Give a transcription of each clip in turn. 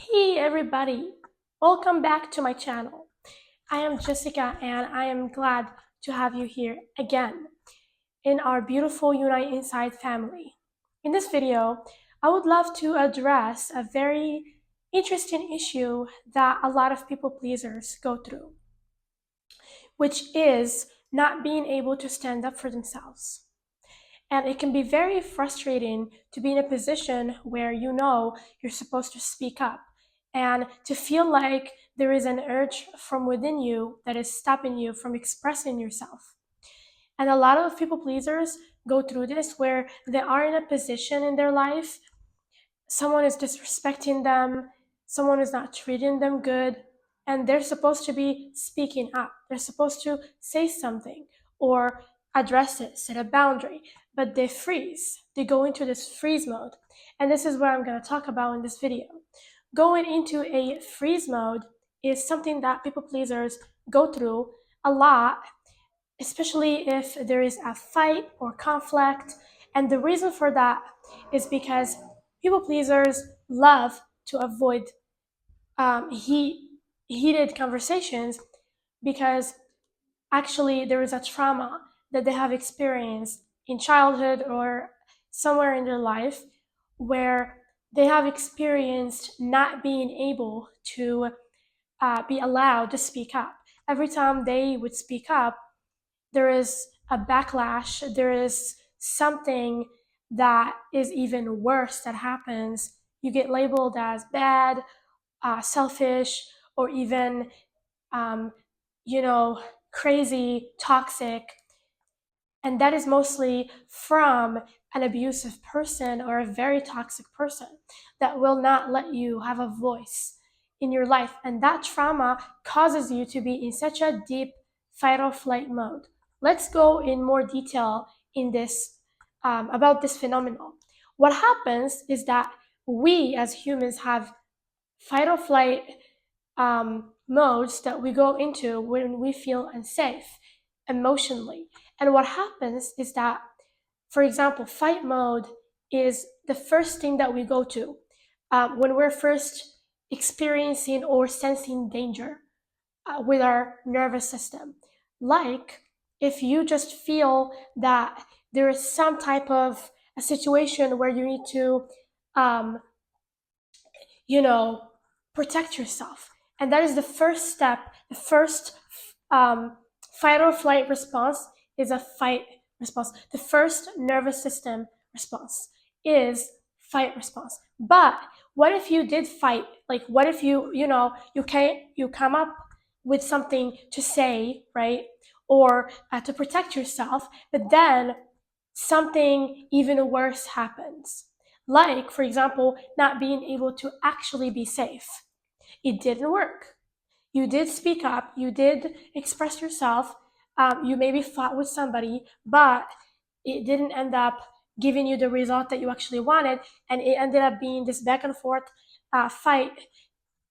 Hey everybody, welcome back to my channel. I am Jessica and I am glad to have you here again in our beautiful Unite Inside family. In this video, I would love to address a very interesting issue that a lot of people pleasers go through, which is not being able to stand up for themselves. And it can be very frustrating to be in a position where you know you're supposed to speak up and to feel like there is an urge from within you that is stopping you from expressing yourself. And a lot of people pleasers go through this where they are in a position in their life, someone is disrespecting them, someone is not treating them good, and they're supposed to be speaking up. They're supposed to say something or address it, set a boundary, but they freeze. They go into this freeze mode. And this is what I'm going to talk about in this video. Going into a freeze mode is something that people pleasers go through a lot, especially if there is a fight or conflict. And the reason for that is because people pleasers love to avoid heated conversations because actually there is a trauma that they have experienced in childhood or somewhere in their life where they have experienced not being able to be allowed to speak up. Every time they would speak up, there is a backlash, there is something that is even worse that happens. You get labeled as bad, selfish, or even, um, you know, crazy, toxic. And that is mostly from an abusive person or a very toxic person that will not let you have a voice in your life. And that trauma causes you to be in such a deep fight or flight mode. Let's go in more detail in this about this phenomenon. What happens is that we as humans have fight or flight modes that we go into when we feel unsafe emotionally. And what happens is that, for example, fight mode is the first thing that we go to when we're first experiencing or sensing danger with our nervous system. Like if you just feel that there is some type of a situation where you need to um, you know, protect yourself. And that is the first step. The first fight or flight response is a fight response. The first nervous system response is fight response. But what if you did fight? Like, what if you come up with something to say, right? Or to protect yourself, but then something even worse happens. Like, for example, not being able to actually be safe. It didn't work. You did speak up, you did express yourself, you maybe fought with somebody, but it didn't end up giving you the result that you actually wanted, and it ended up being this back and forth fight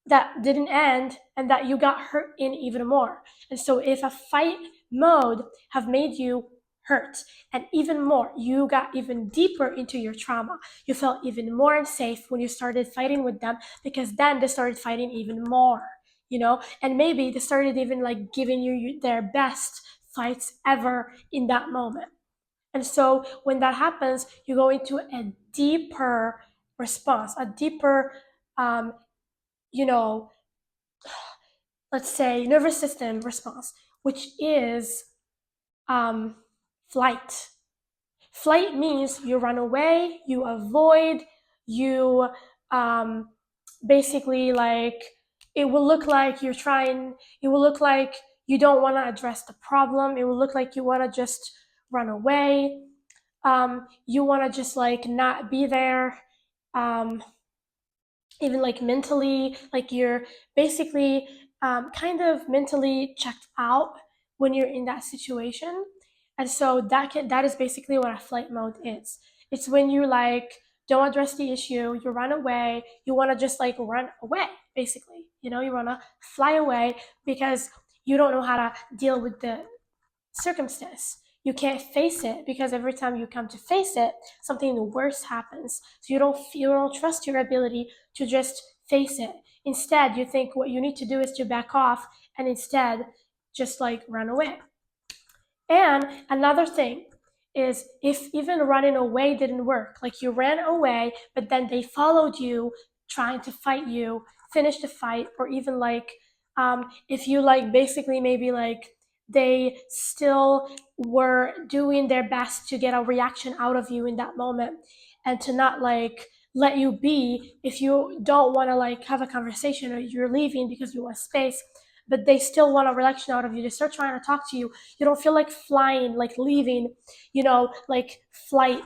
that didn't end and that you got hurt in even more. And so if a fight mode have made you hurt and even more, you got even deeper into your trauma, you felt even more unsafe when you started fighting with them, because then they started fighting even more, and maybe they started even like giving you their best fights ever in that moment. And so when that happens, you go into a deeper response, a deeper um, you know let's say nervous system response, which is um, flight. Flight means you run away, you avoid, you basically, like, it will look like you're trying, it will look like you don't want to address the problem, it will look like you want to just run away, you want to just like not be there, even like mentally, like you're basically kind of mentally checked out when you're in that situation. And so that is basically what a flight mode is. It's when you like don't address the issue, you run away, you want to just like run away, basically, you want to fly away because you don't know how to deal with the circumstance. you can't face it, because every time you come to face it, something worse happens. So you don't trust your ability to just face it. Instead, you think what you need to do is to back off, and instead just like run away. And another thing is, if even running away didn't work, like you ran away, but then they followed you, trying to fight you, finish the fight, or even like, if you like basically maybe like they still were doing their best to get a reaction out of you in that moment, and to not like let you be, if you don't want to like have a conversation, or you're leaving because you want space, but they still want a reaction out of you, they start trying to talk to you, you don't feel like flying, like leaving, like flight.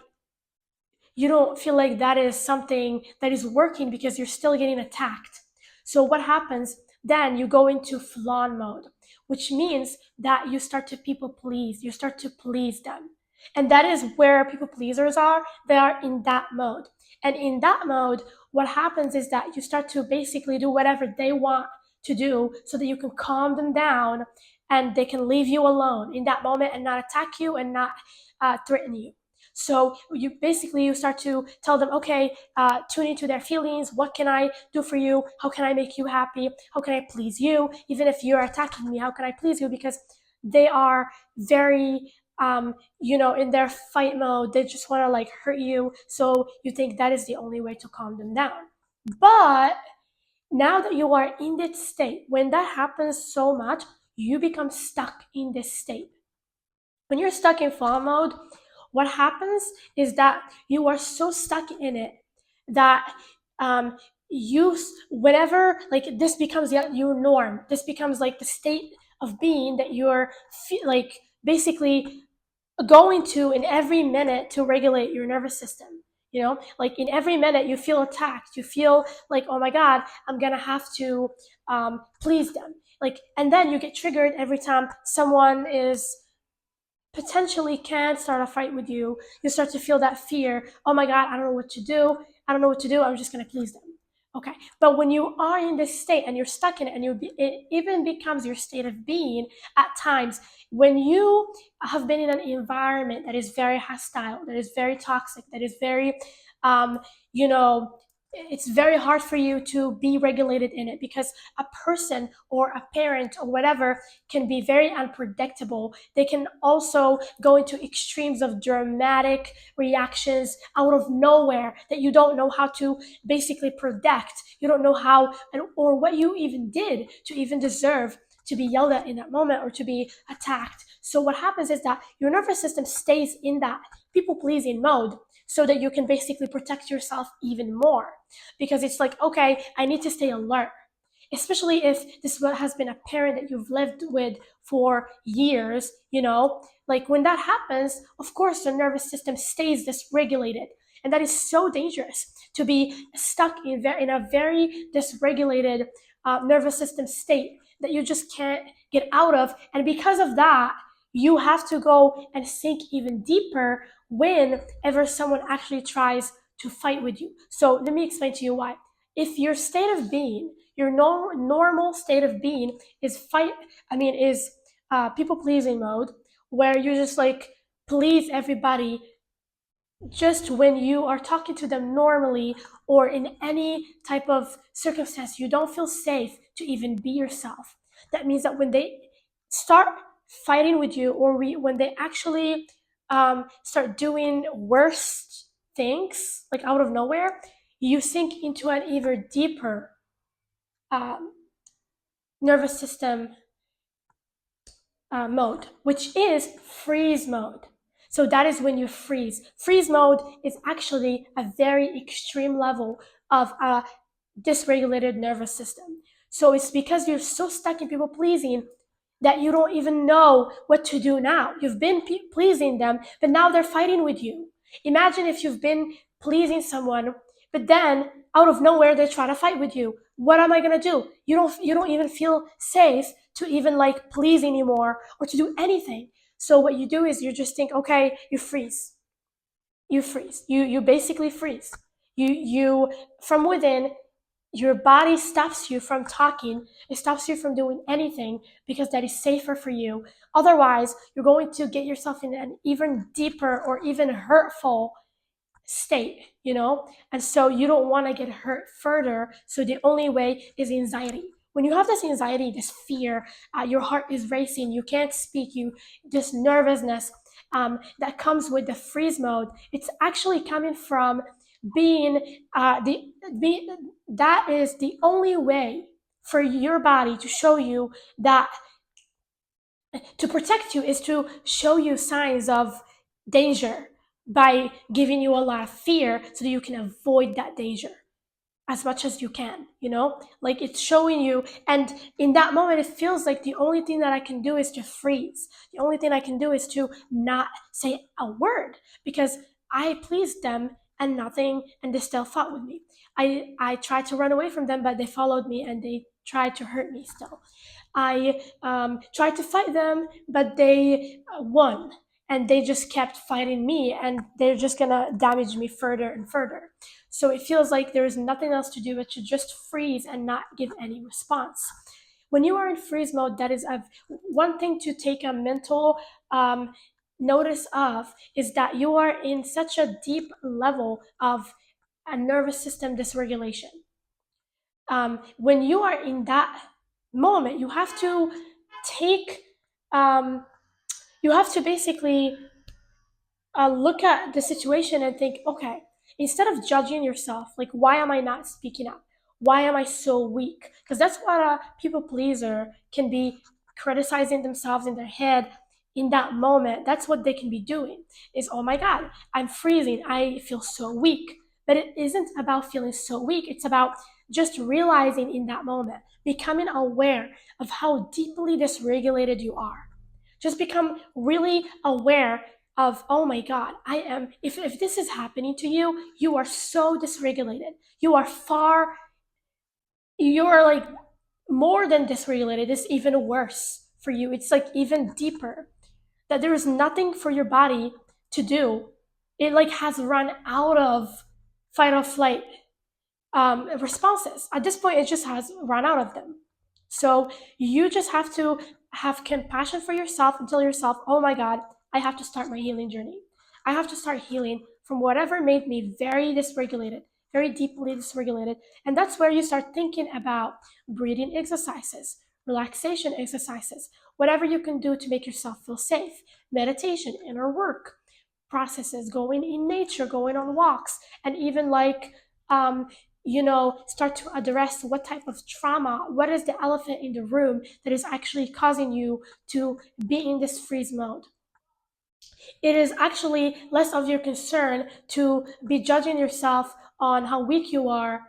You don't feel like that is something that is working, because you're still getting attacked. So what happens then? You go into flan mode, which means that you start to people please, you start to please them. And that is where people pleasers are. They are in that mode. And in that mode, what happens is that you start to basically do whatever they want to do, so that you can calm them down, and they can leave you alone in that moment and not attack you and not threaten you. So you start to tell them, okay, tune into their feelings. What can I do for you? How can I make you happy? How can I please you? Even if you're attacking me, how can I please you? Because they are very, in their fight mode. They just want to like hurt you. So you think that is the only way to calm them down. But now that you are in this state, when that happens so much, you become stuck in this state. When you're stuck in fall mode, what happens is that you are so stuck in it that you, whenever like this becomes your norm, this becomes like the state of being that you're like basically going to in every minute to regulate your nervous system. Like in every minute you feel attacked, you feel like, oh my god, I'm gonna have to please them, like, and then you get triggered every time someone is potentially can start a fight with you. You start to feel that fear. Oh my God, I don't know what to do. I don't know what to do. I'm just going to please them. Okay. But when you are in this state and you're stuck in it, and it even becomes your state of being at times, when you have been in an environment that is very hostile, that is very toxic, that is very, you know, it's very hard for you to be regulated in it, because a person or a parent or whatever can be very unpredictable. They can also go into extremes of dramatic reactions out of nowhere that you don't know how to basically protect. You don't know how or what you even did to even deserve to be yelled at in that moment or to be attacked. So what happens is that your nervous system stays in that people pleasing mode, so that you can basically protect yourself even more, because it's like, okay, I need to stay alert, especially if this has been a parent that you've lived with for years. Like when that happens, of course the nervous system stays dysregulated, and that is so dangerous, to be stuck in a very dysregulated nervous system state that you just can't get out of. And because of that, you have to go and sink even deeper whenever someone actually tries to fight with you. So let me explain to you why. If your state of being, your normal state of being is people pleasing mode, where you just like please everybody, just when you are talking to them normally, or in any type of circumstance you don't feel safe to even be yourself. That means that when they start fighting with you, or when they actually start doing worse things, like out of nowhere, you sink into an even deeper um, nervous system mode, which is freeze mode. So that is when you freeze. Freeze mode is actually a very extreme level of a dysregulated nervous system. So it's because you're so stuck in people pleasing that you don't even know what to do now. You've been pleasing them, but now they're fighting with you. Imagine if you've been pleasing someone, but then out of nowhere they try to fight with you. What am I gonna do? You don't even feel safe to even like please anymore, or to do anything. So what you do is you just think, okay, you freeze. You freeze. You basically freeze. You from within, your body stops you from talking, it stops you from doing anything because that is safer for you. Otherwise, you're going to get yourself in an even deeper or even hurtful state, And so you don't want to get hurt further. So the only way is anxiety. When you have this anxiety, this fear, your heart is racing, you can't speak, this nervousness that comes with the freeze mode, it's actually coming from being be, that is the only way for your body to show you that to protect you is to show you signs of danger by giving you a lot of fear so that you can avoid that danger as much as you can, like it's showing you. And in that moment it feels like the only thing that I can do is to freeze, the only thing I can do is to not say a word because I pleased them and nothing, and they still fought with me. I tried to run away from them, but they followed me and they tried to hurt me still. I tried to fight them, but they won, and they just kept fighting me, and they're just gonna damage me further and further. So it feels like there is nothing else to do but to just freeze and not give any response. When you are in freeze mode, that is one thing to take a mental um, notice of is that you are in such a deep level of a nervous system dysregulation. When you are in that moment, take, um, you have to basically look at the situation and think, okay, instead of judging yourself, like, why am I not speaking up? Why am I so weak? Because that's what a people pleaser can be, criticizing themselves in their head in that moment. That's what they can be doing is, oh my God, I'm freezing. I feel so weak. But it isn't about feeling so weak. It's about just realizing in that moment, becoming aware of how deeply dysregulated you are. Just become really aware of, oh my God, I am, if this is happening to you, you are so dysregulated, you are far, you are like more than dysregulated. It's even worse for you, it's like even deeper, that there is nothing for your body to do. It like has run out of fight or flight responses. At this point, it just has run out of them. So you just have to have compassion for yourself and tell yourself, oh my God, I have to start my healing journey. I have to start healing from whatever made me very dysregulated, very deeply dysregulated. And that's where you start thinking about breathing exercises, relaxation exercises, whatever you can do to make yourself feel safe, meditation, inner work processes, going in nature, going on walks, and even like um, start to address what type of trauma, what is the elephant in the room that is actually causing you to be in this freeze mode. It is actually less of your concern to be judging yourself on how weak you are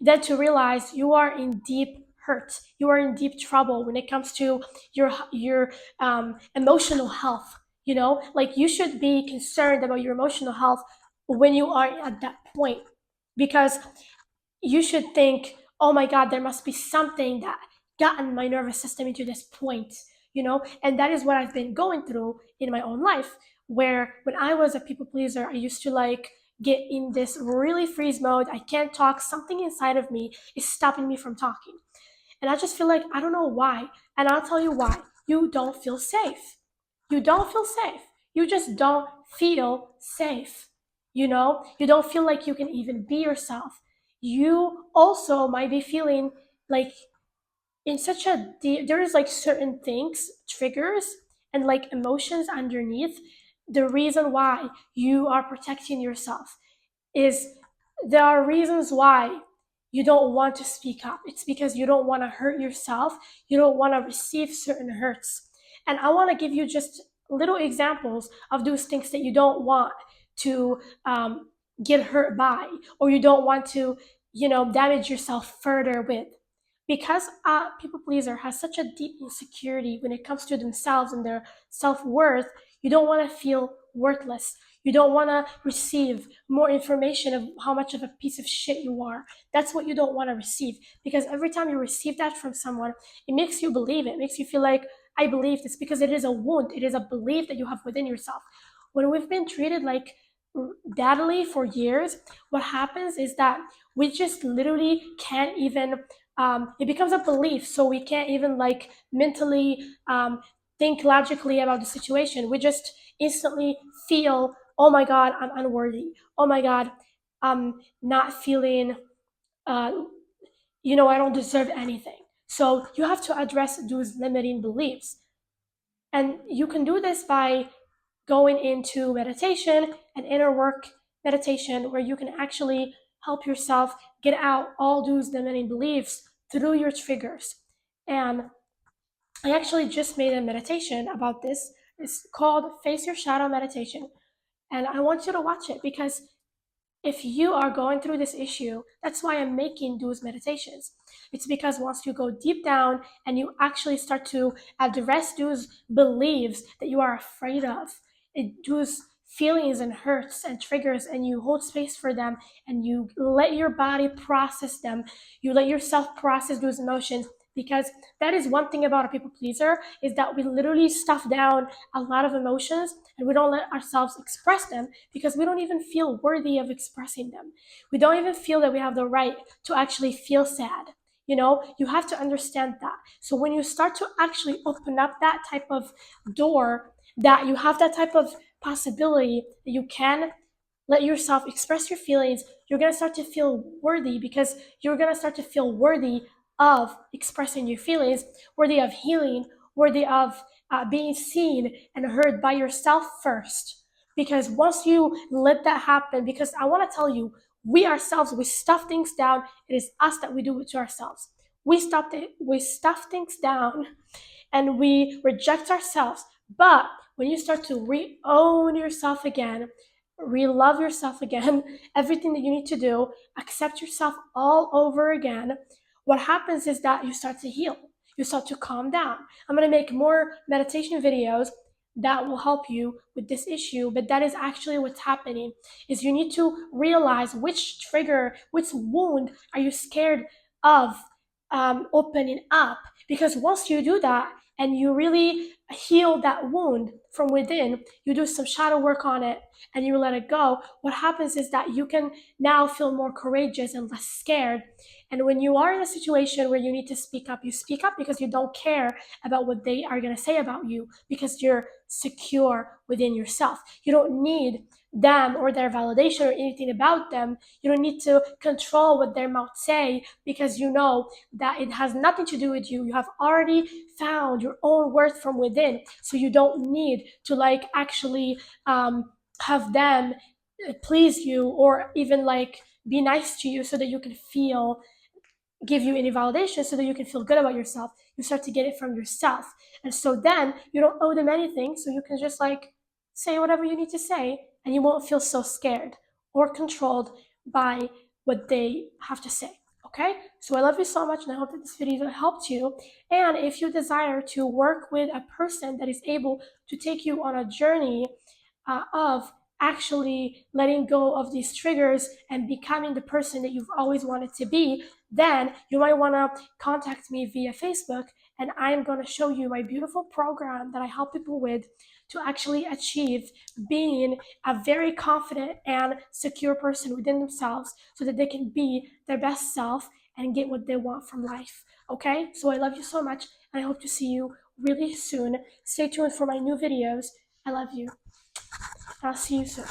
than to realize you are in deep hurt. You are in deep trouble when it comes to your emotional health. Like you should be concerned about your emotional health when you are at that point, because you should think, oh my God, there must be something that gotten my nervous system into this point, And that is what I've been going through in my own life, where when I was a people pleaser, I used to like get in this really freeze mode. I can't talk. Something inside of me is stopping me from talking. And I just feel like I don't know why. And I'll tell you why. You don't feel safe. You don't feel safe. You just don't feel safe. You don't feel like you can even be yourself. You also might be feeling like in such a there is like certain things, triggers, and like emotions underneath the reason why you are protecting yourself is there are reasons why you don't want to speak up. It's because you don't want to hurt yourself. You don't want to receive certain hurts. And I want to give you just little examples of those things that you don't want to get hurt by, or you don't want to, damage yourself further with. Because a people pleaser has such a deep insecurity when it comes to themselves and their self worth, you don't want to feel worthless. You don't want to receive more information of how much of a piece of shit you are. That's what you don't want to receive. Because every time you receive that from someone, it makes you believe it. It makes you feel like, I believe this, because it is a wound. It is a belief that you have within yourself. When we've been treated like badly for years, what happens is that We just literally can't even, it becomes a belief. So we can't even like mentally think logically about the situation. We just instantly feel, oh my God, I'm unworthy. Oh my God, I'm not feeling, uh, I don't deserve anything. So you have to address those limiting beliefs. And you can do this by going into meditation and inner work meditation, where you can actually help yourself get out all those limiting beliefs through your triggers. And I actually just made a meditation about this. It's called Face Your Shadow Meditation. And I want you to watch it, because if you are going through this issue, that's why I'm making those meditations. It's because once you go deep down and you actually start to address those beliefs that you are afraid of, those feelings and hurts and triggers, and you hold space for them, and you let your body process them, you let yourself process those emotions. Because that is one thing about a people pleaser, is that we literally stuff down a lot of emotions, and we don't let ourselves express them, because we don't even feel worthy of expressing them. We don't even feel that we have the right to actually feel sad. You have to understand that. So when you start to actually open up that type of door, that you have that type of possibility that you can let yourself express your feelings, you're going to start to feel worthy, because you're going to start to feel worthy of expressing your feelings, worthy of healing, worthy of being seen and heard by yourself first. Because once you let that happen, because I want to tell you, we ourselves, we stuff things down. It is us that we do it to ourselves. We stuff things down, and we reject ourselves. But when you start to re-own yourself again, re-love yourself again, everything that you need to do, accept yourself all over again, what happens is that you start to heal. You start to calm down. I'm going to make more meditation videos that will help you with this issue, but that is actually what's happening. Is you need to realize which trigger, which wound are you scared of opening up. Because once you do that, and you really heal that wound from within, you do some shadow work on it, and you let it go, what happens is that you can now feel more courageous and less scared. And when you are in a situation where you need to speak up, you speak up, because you don't care about what they are going to say about you, because you're secure within yourself. You don't need them or their validation or anything about them. You don't need to control what their mouth say, because you know that it has nothing to do with you. You have already found your own worth from within. So you don't need to like actually have them please you, or even like be nice to you, so that you can feel, give you any validation, so that you can feel good about yourself. You start to get it from yourself. And so then you don't owe them anything. So you can just like say whatever you need to say, and you won't feel so scared or controlled by what they have to say. Okay? So I love you so much, and I hope that this video helped you. And if you desire to work with a person that is able to take you on a journey of actually letting go of these triggers and becoming the person that you've always wanted to be, then you might want to contact me via Facebook, and I'm going to show you my beautiful program that I help people with to actually achieve being a very confident and secure person within themselves, so that they can be their best self and get what they want from life. Okay? So I love you so much, and I hope to see you really soon. Stay tuned for my new videos. I love you. I'll see you soon.